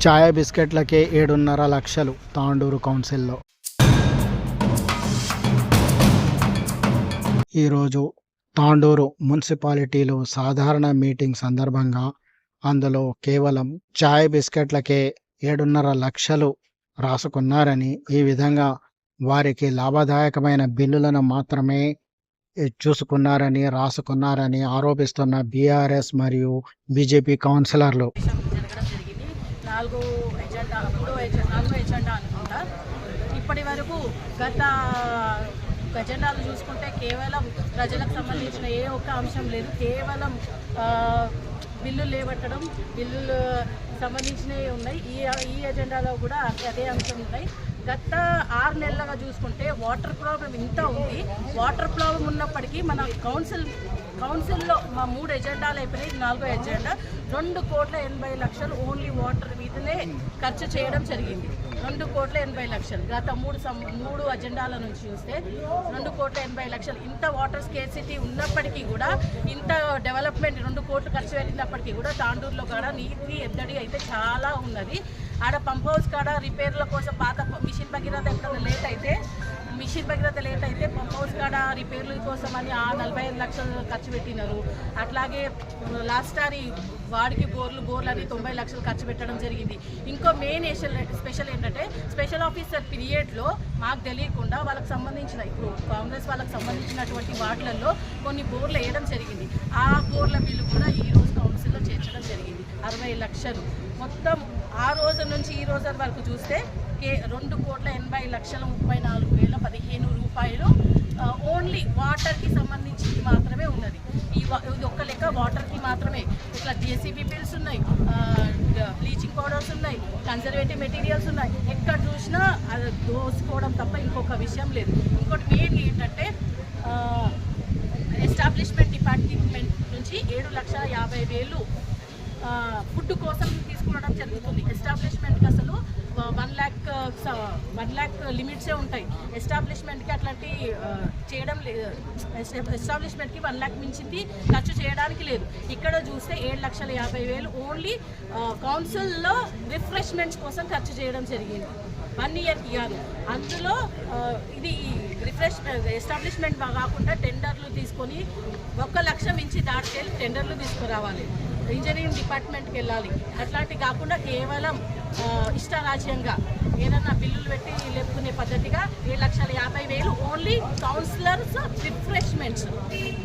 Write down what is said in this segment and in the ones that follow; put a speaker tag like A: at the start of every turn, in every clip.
A: ఛాయ బిస్కెట్లకే 7.5 లక్షలు తాండూరు కౌన్సిల్లో. ఈరోజు తాండూరు మున్సిపాలిటీలో సాధారణ మీటింగ్ సందర్భంగా అందులో కేవలం ఛాయ్ బిస్కెట్లకే 7.5 లక్షలు రాసుకున్నారని, ఈ విధంగా వారికి లాభదాయకమైన బిల్లులను మాత్రమే రాసుకున్నారని ఆరోపిస్తున్న బీఆర్ఎస్ మరియు బీజేపీ కౌన్సిలర్లు.
B: నాలుగో ఎజెండా అనుకుంటా. ఇప్పటి వరకు గత ఎజెండాలు చూసుకుంటే కేవలం ప్రజలకు సంబంధించిన ఏ ఒక్క అంశం లేదు. కేవలం బిల్లులు లేవట్టడం, బిల్లులు సంబంధించినవి ఉన్నాయి. ఈ ఎజెండాలో కూడా అదే అంశం ఉన్నాయి. గత 6 నెలలుగా చూసుకుంటే వాటర్ ప్రాబ్లం ఇంత ఉంది. వాటర్ ప్రాబ్లం ఉన్నప్పటికీ మన కౌన్సిల్లో మా 3 ఎజెండాలు అయిపోయినాయి. 4వ ఎజెండా 2,80,00,000 ఓన్లీ వాటర్ మీదనే ఖర్చు చేయడం జరిగింది. 2,80,00,000 గత 3 ఎజెండాల నుంచి చూస్తే 2,80,00,000. ఇంత వాటర్ స్కేర్సిటీ ఉన్నప్పటికీ కూడా, ఇంత డెవలప్మెంట్ 2 కోట్లు ఖర్చు పెట్టినప్పటికీ కూడా తాండూరులో కాడ నీటి ఎద్దడి అయితే చాలా ఉన్నది. ఆడ పంప్ హౌస్ కాడ రిపేర్ల కోసం పాత మిషన్ భగీరథ ఎప్పుడైనా లేట్ అయితే పంప్ హౌస్ కాడ రిపేర్ల కోసం అని 45 లక్షలు ఖర్చు పెట్టినారు. అట్లాగే లాస్ట్ సారి వాడికి బోర్లు అని 90 లక్షలు ఖర్చు పెట్టడం జరిగింది. ఇంకో మెయిన్ స్పెషల్ ఏంటంటే, స్పెషల్ ఆఫీసర్ పీరియడ్లో మాకు తెలియకుండా వాళ్ళకి సంబంధించిన, ఇప్పుడు కాంగ్రెస్ వాళ్ళకి సంబంధించినటువంటి వార్డులలో కొన్ని బోర్లు వేయడం జరిగింది. ఆ బోర్ల బిల్లు కూడా ఈరోజు కౌన్సిల్లో చేర్చడం జరిగింది. 60 లక్షలు మొత్తం. ఆ రోజు నుంచి ఈ రోజు వరకు చూస్తే 2,80,34,15 రూపాయలు ఓన్లీ వాటర్కి సంబంధించింది మాత్రమే ఉన్నది. ఇది ఒక్క లెక్క వాటర్కి మాత్రమే. ఇట్లా జేసీబీ బిల్స్ ఉన్నాయి, బ్లీచింగ్ పౌడర్స్ ఉన్నాయి, కన్జర్వేటివ్ మెటీరియల్స్ ఉన్నాయి. ఎక్కడ చూసినా అది దోసుకోవడం తప్ప ఇంకొక విషయం లేదు. ఇంకోటి మెయిన్ ఏంటంటే, ఎస్టాబ్లిష్మెంట్ డిపార్ట్మెంట్ నుంచి 7,50,000 ఫుడ్ కోసం తీసుకోవడం జరుగుతుంది. ఎస్టాబ్లిష్మెంట్కి అసలు 1 lakh లిమిట్సే ఉంటాయి. ఎస్టాబ్లిష్మెంట్కి అట్లాంటి చేయడం లేదు. ఎస్టాబ్లిష్మెంట్కి 1 lakh మించింది ఖర్చు చేయడానికి లేదు. ఇక్కడ చూస్తే 7,50,000 ఓన్లీ కౌన్సిల్లో రిఫ్రెష్మెంట్స్ కోసం ఖర్చు చేయడం జరిగింది. 1 ఇయర్కి కాదు. అందులో ఇది ఎస్టాబ్లిష్మెంట్ కాకుండా టెండర్లు తీసుకొని 1 లక్ష మించి దాటికెళ్ళి టెండర్లు తీసుకురావాలి. ఇంజనీరింగ్ డిపార్ట్మెంట్కి వెళ్ళాలి. అట్లాంటి కాకుండా కేవలం ఇష్టారాజ్యంగా ఏదన్నా బిల్లులు పెట్టి లేపుకునే పద్ధతిగా 7,50,000 ఓన్లీ కౌన్సిలర్స్ రిఫ్రెష్మెంట్స్.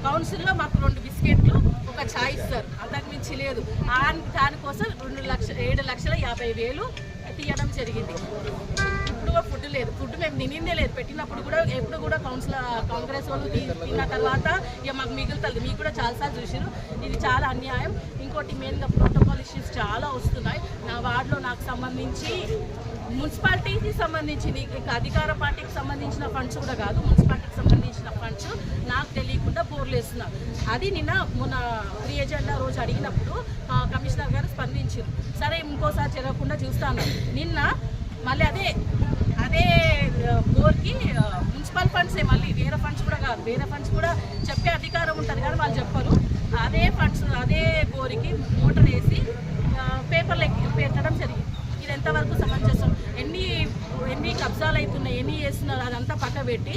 B: కౌన్సిల్లో మాకు 2 బిస్కెట్లు, ఒక ఛాయ్ ఇస్తారు, అంతకు మించి లేదు. దానికోసం 7,50,000 తీయడం జరిగింది. ఇప్పుడు ఫుడ్ లేదు. ఫుడ్ మేము తినిందే లేదు. పెట్టినప్పుడు కూడా ఎప్పుడు కూడా కాంగ్రెస్ వాళ్ళు తిన్న తర్వాత ఇక మాకు మిగులుతుంది. మీకు కూడా చాలాసార్లు చూసారు. ఇది చాలా అన్యాయం. ఇంకోటి మెయిన్గా ప్రోటోకాల్ ఇష్యూస్ చాలా వస్తున్నాయి. నా వార్డులో నాకు సంబంధించి మున్సిపాలిటీకి సంబంధించి, అధికార పార్టీకి సంబంధించిన ఫండ్స్ కూడా కాదు, మున్సిపాలిటీకి సంబంధించిన ఫండ్స్ నాకు తెలియకుండా బోర్లు వేస్తున్నారు. అది మొన్న ప్రీ ఎజెండా రోజు అడిగినప్పుడు కమిషనర్ గారు స్పందించారు. సరే ఇంకోసారి జరగకుండా చూస్తాను. నిన్న మళ్ళీ అదే బోర్కి మున్సిపల్ ఫండ్సే, మళ్ళీ వేరే ఫండ్స్ కూడా కాదు, వేరే ఫండ్స్ కూడా చెప్పే అధికారం ఉంటుంది కానీ వాళ్ళు చెప్పరు. అదే ఫండ్స్ అదే బోర్కి మోటార్ వేసి పేపర్లు పెట్టడం జరిగింది. ఇది ఎంతవరకు సమంజసం? ఎన్ని కబ్జాలు అవుతున్నాయి, ఎన్ని చేస్తున్నారు, అదంతా పక్క పెట్టి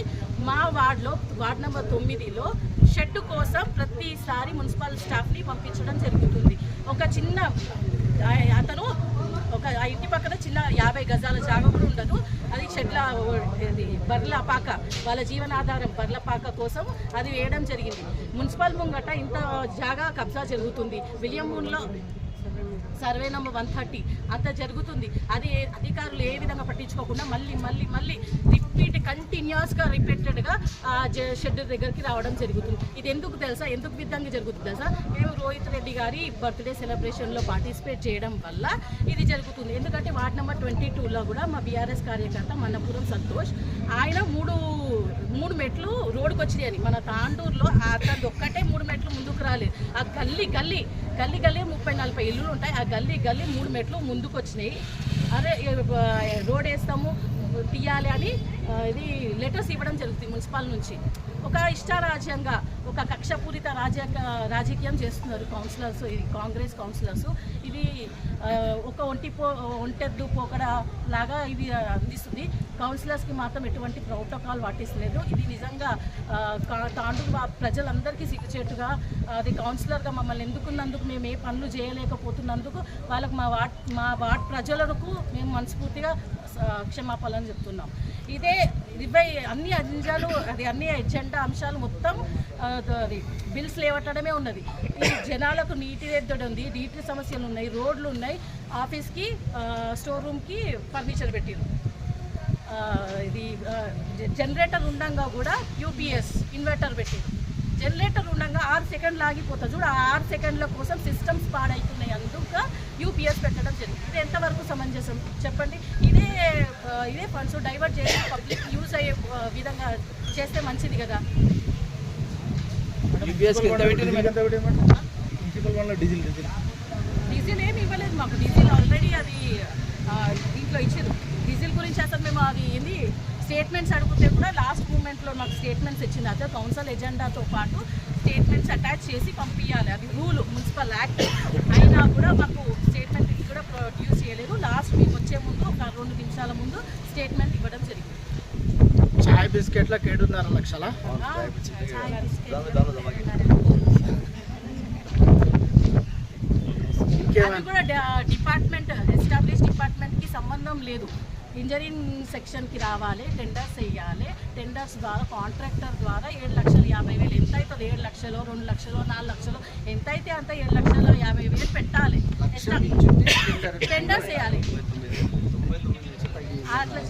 B: మా వార్డులో వార్డు నెంబర్ 9లో షెడ్ కోసం ప్రతిసారి మున్సిపల్ స్టాఫ్ని పంపించడం జరుగుతుంది. ఒక చిన్న అతను ఒక ఇంటి పక్కన చిన్న 50 గజాల జాగా కూడా ఉండదు. అది షెడ్ల బర్ల పాక, వాళ్ళ జీవనాధారం బర్ల పాక కోసం అది వేయడం జరిగింది. మున్సిపల్ ముంగట ఇంత జాగా కబ్జా జరుగుతుంది. విలియమూన్లో సర్వే నెంబర్ 130 అంత జరుగుతుంది. అది అధికారులు ఏ విధంగా పట్టించుకోకుండా మళ్ళీ కంటిన్యూస్గా రిపీటెడ్గా షెడ్ దగ్గరికి రావడం జరుగుతుంది. ఇది ఎందుకు తెలుసా? ఎందుకు విధంగా జరుగుతుంది తెలుసా? మేము రోహిత్ రెడ్డి గారి బర్త్డే సెలబ్రేషన్లో పార్టిసిపేట్ చేయడం వల్ల ఇది జరుగుతుంది. ఎందుకంటే వార్డ్ నెంబర్ 22లో కూడా మా బీఆర్ఎస్ కార్యకర్త మన్నపురం సంతోష్, ఆయన 3 మెట్లు రోడ్డుకు వచ్చినాయని, మన తాండూరులో అతను ఒక్కటే 3 మెట్లు ముందుకు రాలేదు. ఆ గల్లీ 30-40 ఇల్లులు ఉంటాయి. ఆ గల్లీ 3 మెట్లు ముందుకు వచ్చినాయి. అరే రోడ్ వేస్తాము తీయాలి అని ఇది లెటర్స్ ఇవ్వడం జరుగుతుంది మున్సిపల్ నుంచి. ఒక ఇష్టారాజ్యంగా ఒక కక్షపూరిత రాజకీయం చేస్తున్నారు కౌన్సిలర్స్, ఇది కాంగ్రెస్ కౌన్సిలర్స్. ఇది ఒక ఒంటెద్దు పోకడ లాగా ఇది అందిస్తుంది. కౌన్సిలర్స్కి మాత్రం ఎటువంటి ప్రోటోకాల్ పాటిస్తలేదు. ఇది నిజంగా తాండూరు ప్రజలందరికీ సిగ్గుచేటుగా, అది కౌన్సిలర్గా మమ్మల్ని ఎన్నుకున్నందుకు మేము ఏ పనులు చేయలేకపోతున్నందుకు వాళ్ళకు మా వార్డ్ ప్రజలకు మేము మనస్ఫూర్తిగా క్షమాపణలు చెప్తున్నాం. ఇదే అన్ని అంశాలు, అది అన్ని ఎజెండా అంశాలు మొత్తం అది బిల్స్ లేవట్టడమే ఉన్నది. ఈ జనాలకు నీటి ఎద్దడి ఉంది, నీటి సమస్యలు ఉన్నాయి, రోడ్లు ఉన్నాయి, ఆఫీస్కి స్టోర్ రూమ్కి ఫర్నిచర్ పెట్టిరు. ఇది జనరేటర్ ఉండగా కూడా యూపీఎస్ ఇన్వర్టర్ పెట్టిరు. జనరేటర్ ఉండగా 6 సెకండ్లు ఆగిపోతుంది చూడు, ఆ 6 సెకండ్ల కోసం సిస్టమ్స్ పాడవుతున్నాయి, అందుకు యూపీఎస్ పెట్టడం జరిగింది. ఇది ఎంతవరకు సమంజసం చెప్పండి? ఇదే ఫండ్స్ డైవర్ట్ చేసి పబ్లిక్ యూజ్ అయ్యే విధంగా చేస్తే మంచిది కదా. డీజిల్ ఏమి ఇవ్వలేదు మాకు, డీజిల్ ఆల్రెడీ అది దీంట్లో ఇచ్చారు. డీజిల్ గురించి అసలు మేము అది ఏంది స్టేట్మెంట్స్ అడిగితే కూడా లాస్ట్ మూమెంట్లో మాకు స్టేట్మెంట్స్ ఇచ్చింది. అదే కౌన్సిల్ ఎజెండాతో పాటు స్టేట్మెంట్స్ అటాచ్ చేసి పంపించాలి, అది రూల్ మున్సిపల్ యాక్ట్. అయినా కూడా మాకు స్టేట్మెంట్ ఇది కూడా ప్రొడ్యూస్ చేయలేదు. లాస్ట్ మేము వచ్చే ముందు ఒక 2 నిమిషాల ముందు స్టేట్మెంట్ ఇవ్వడం జరిగింది.
A: చాయ్ బిస్కెట్లకు 7.5 లక్షల.
B: అది కూడా డిపార్ట్మెంట్ ఎస్టాబ్లిష్ డిపార్ట్మెంట్కి సంబంధం లేదు. ఇంజనీరింగ్ సెక్షన్కి రావాలి, టెండర్స్ వేయాలి, టెండర్స్ ద్వారా కాంట్రాక్టర్ ద్వారా 7,50,000 ఎంత అవుతుంది? 7 లక్షలు, 2 లక్షలు, 4 లక్షలు ఎంత అయితే అంత 7,50,000 పెట్టాలి. టెండర్స్ వేయాలి. అట్లా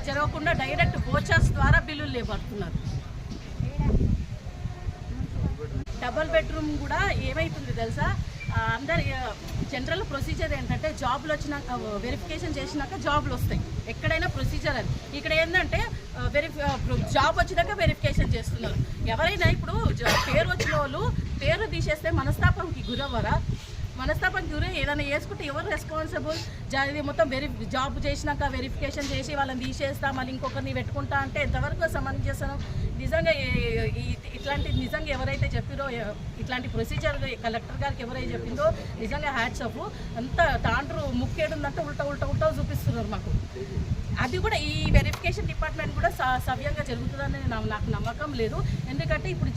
B: జరగకుండా డైరెక్ట్ వోచర్స్ ద్వారా బిల్లులు లేబడుతున్నారు. డబుల్ బెడ్రూమ్ కూడా ఏమవుతుంది తెలుసా? అందరు జనరల్ ప్రొసీజర్ ఏంటంటే జాబ్లు వచ్చినాక వెరిఫికేషన్ చేసినాక జాబ్లు వస్తాయి, ఎక్కడైనా ప్రొసీజర్ అది. ఇక్కడ ఏంటంటే జాబ్ వచ్చినాక వెరిఫికేషన్ చేస్తున్నారు. ఎవరైనా ఇప్పుడు పేరు వచ్చిన వాళ్ళు పేరు తీసేస్తే మనస్తాపంకి గురవ్వరా? మనస్తాపానికి గురి ఏదైనా వేసుకుంటే ఎవరు రెస్పాన్సిబుల్? ఇది మొత్తం జాబ్ చేసినాక వెరిఫికేషన్ చేసి వాళ్ళని తీసేస్తా మళ్ళీ ఇంకొకరిని పెట్టుకుంటా అంటే ఎంతవరకు సమంజసం? నిజంగా ఇట్లాంటి నిజంగా ఎవరైతే చెప్పారో ఇట్లాంటి ప్రొసీజర్ కలెక్టర్ గారికి ఎవరైతే చెప్పిందో నిజంగా హ్యాట్స్ ఆఫ్. అంతా తాండ్రు ముక్కేడుందంటే ఉల్టా చూపిస్తున్నారు మాకు. అది కూడా ఈ వెరిఫికేషన్ డిపార్ట్మెంట్ కూడా సవ్యంగా జరుగుతుందని నాకు నమ్మకం లేదు. ఎందుకంటే ఇప్పుడు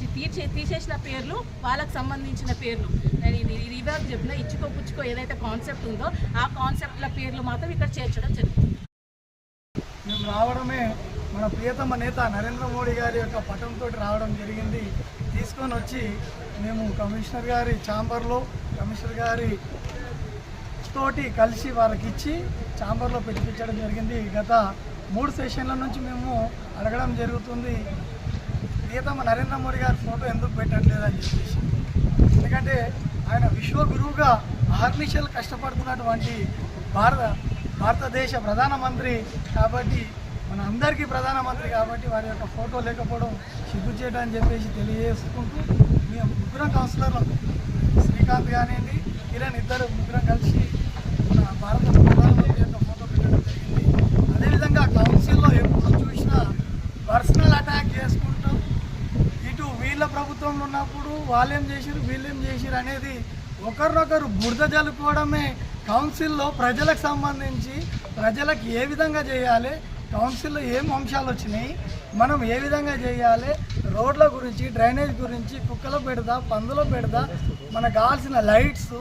B: తీసేసిన పేర్లు వాళ్ళకి సంబంధించిన పేర్లు, నేను రివర్స్ చెప్పిన ఇచ్చుకో ఏదైతే కాన్సెప్ట్ ఉందో ఆ కాన్సెప్ట్ల పేర్లు మాత్రం ఇక్కడ చేర్చడం జరుగుతుంది.
C: మేము రావడమే మన ప్రియతమ నేత నరేంద్ర మోడీ గారి యొక్క పటంతో రావడం జరిగింది. తీసుకొని వచ్చి మేము కమిషనర్ గారి ఛాంబర్లో కమిషనర్ గారి తోటి కలిసి వాళ్ళకి ఇచ్చి ఛాంబర్లో పెట్టించడం జరిగింది. గత 3 సెషన్ల నుంచి మేము అడగడం జరుగుతుంది, ప్రియతమ నరేంద్ర మోడీ గారి ఫోటో ఎందుకు పెట్టట్లేదని చెప్పేసి. ఎందుకంటే ఆయన విశ్వగురువుగా అహర్నిశలు కష్టపడుతున్నటువంటి భారతదేశ ప్రధానమంత్రి కాబట్టి, మన అందరికీ ప్రధానమంత్రి కాబట్టి వారి యొక్క ఫోటో లేకపోవడం సిగ్గుచేటు అని చెప్పేసి తెలియజేసుకుంటూ మేము ముగ్గురం కౌన్సిలర్లు శ్రీకాంత్ కానివ్వండి, కిరణ్ ముగ్గురం కలిసి మన భారత ప్రధానమంత్రి యొక్క ఫోటో పెట్టడం జరిగింది. అదేవిధంగా కౌన్సిల్లో ఎప్పుడు చూసినా పర్సనల్ అటాక్ చేసుకుంటూ ఇటు వీళ్ళ ప్రభుత్వంలో ఉన్నప్పుడు వాళ్ళేం చేసిరు వీళ్ళేం చేసిరు అనేది ఒకరినొకరు బురద జల్లుకోవడమే. కౌన్సిల్లో ప్రజలకు సంబంధించి ప్రజలకు ఏ విధంగా చేయాలి, కౌన్సిల్లో ఏం అంశాలు వచ్చినాయి, మనం ఏ విధంగా చేయాలి, రోడ్ల గురించి, డ్రైనేజ్ గురించి, కుక్కలో పెడదా పందులో పెడదా, మనకు కావాల్సిన లైట్స్,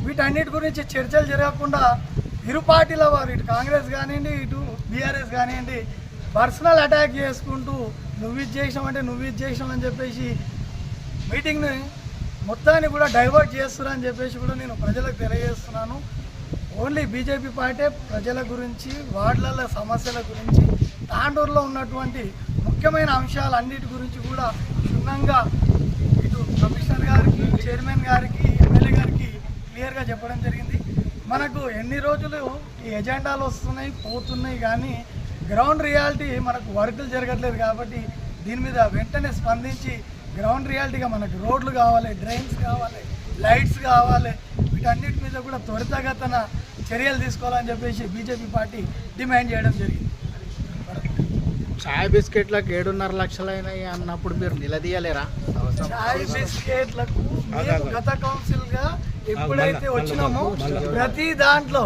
C: వీటన్నిటి గురించి చర్చలు జరగకుండా ఇరు పార్టీల వారు ఇటు కాంగ్రెస్ కానివ్వండి ఇటు బీఆర్ఎస్ కానివ్వండి పర్సనల్ అటాక్ చేసుకుంటూ నువ్వు ఇది చేసినామంటే నువ్వు ఇది చేసినామని చెప్పేసి మీటింగ్ని మొత్తాన్ని కూడా డైవర్ట్ చేస్తున్నారని చెప్పేసి కూడా నేను ప్రజలకు తెలియజేస్తున్నాను. ఓన్లీ బీజేపీ పార్టీ ప్రజల గురించి, వార్డుల సమస్యల గురించి, తాండూరులో ఉన్నటువంటి ముఖ్యమైన అంశాలన్నిటి గురించి కూడా క్షుణ్ణంగా ఇటు కమిషనర్ గారికి, చైర్మన్ గారికి, ఎమ్మెల్యే గారికి క్లియర్గా చెప్పడం జరిగింది. మనకు ఎన్ని రోజులు ఈ ఎజెండాలు వస్తున్నాయి పోతున్నాయి కానీ గ్రౌండ్ రియాలిటీ మనకు వర్కులు జరగట్లేదు. కాబట్టి దీని మీద వెంటనే స్పందించి గ్రౌండ్ రియాలిటీగా మనకు రోడ్లు కావాలి, డ్రైన్స్ కావాలి, లైట్స్ కావాలి, వీటన్నిటి మీద కూడా త్వరితగతన చర్యలు తీసుకోవాలని చెప్పేసి బీజేపీ పార్టీ డిమాండ్ చేయడం జరిగింది.
A: చాయ్ బిస్కెట్లకు 7.5 లక్షలు అయినాయి అన్నప్పుడు మీరు నిలదీయలేరా?
C: చాయ్ బిస్కెట్లకు మేము గత కౌన్సిల్గా ఎప్పుడైతే వచ్చినామో ప్రతి దాంట్లో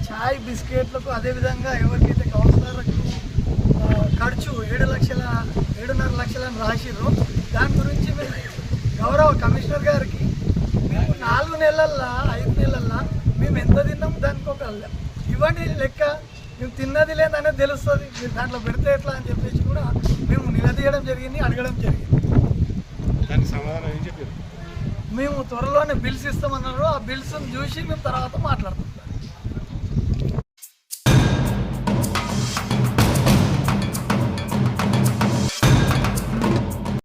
C: చాయ్ బిస్కెట్లకు అదేవిధంగా ఎవరికైతే కౌన్సిలర్లకు ఖర్చు 7.5 లక్షలని రాసిర్రు దాని గురించి మేము గౌరవ కమిషనర్ గారికి మేము 4 నెలల్లో 5 నెలల్లో మేము ఎంత తిన్నాము దానికి ఒక ఇవ్వండి లెక్క, మేము తిన్నది లేదనేది తెలుస్తుంది, మీరు దాంట్లో పెడితే ఎట్లా అని చెప్పేసి కూడా మేము నిలదీయడం జరిగింది, అడగడం జరిగింది.
D: దానికి సమాధానం ఏం చెప్పారు?
C: మేము త్వరలోనే బిల్స్ ఇస్తామన్నారు, ఆ బిల్స్ని చూసి మేము తర్వాత మాట్లాడుతాం.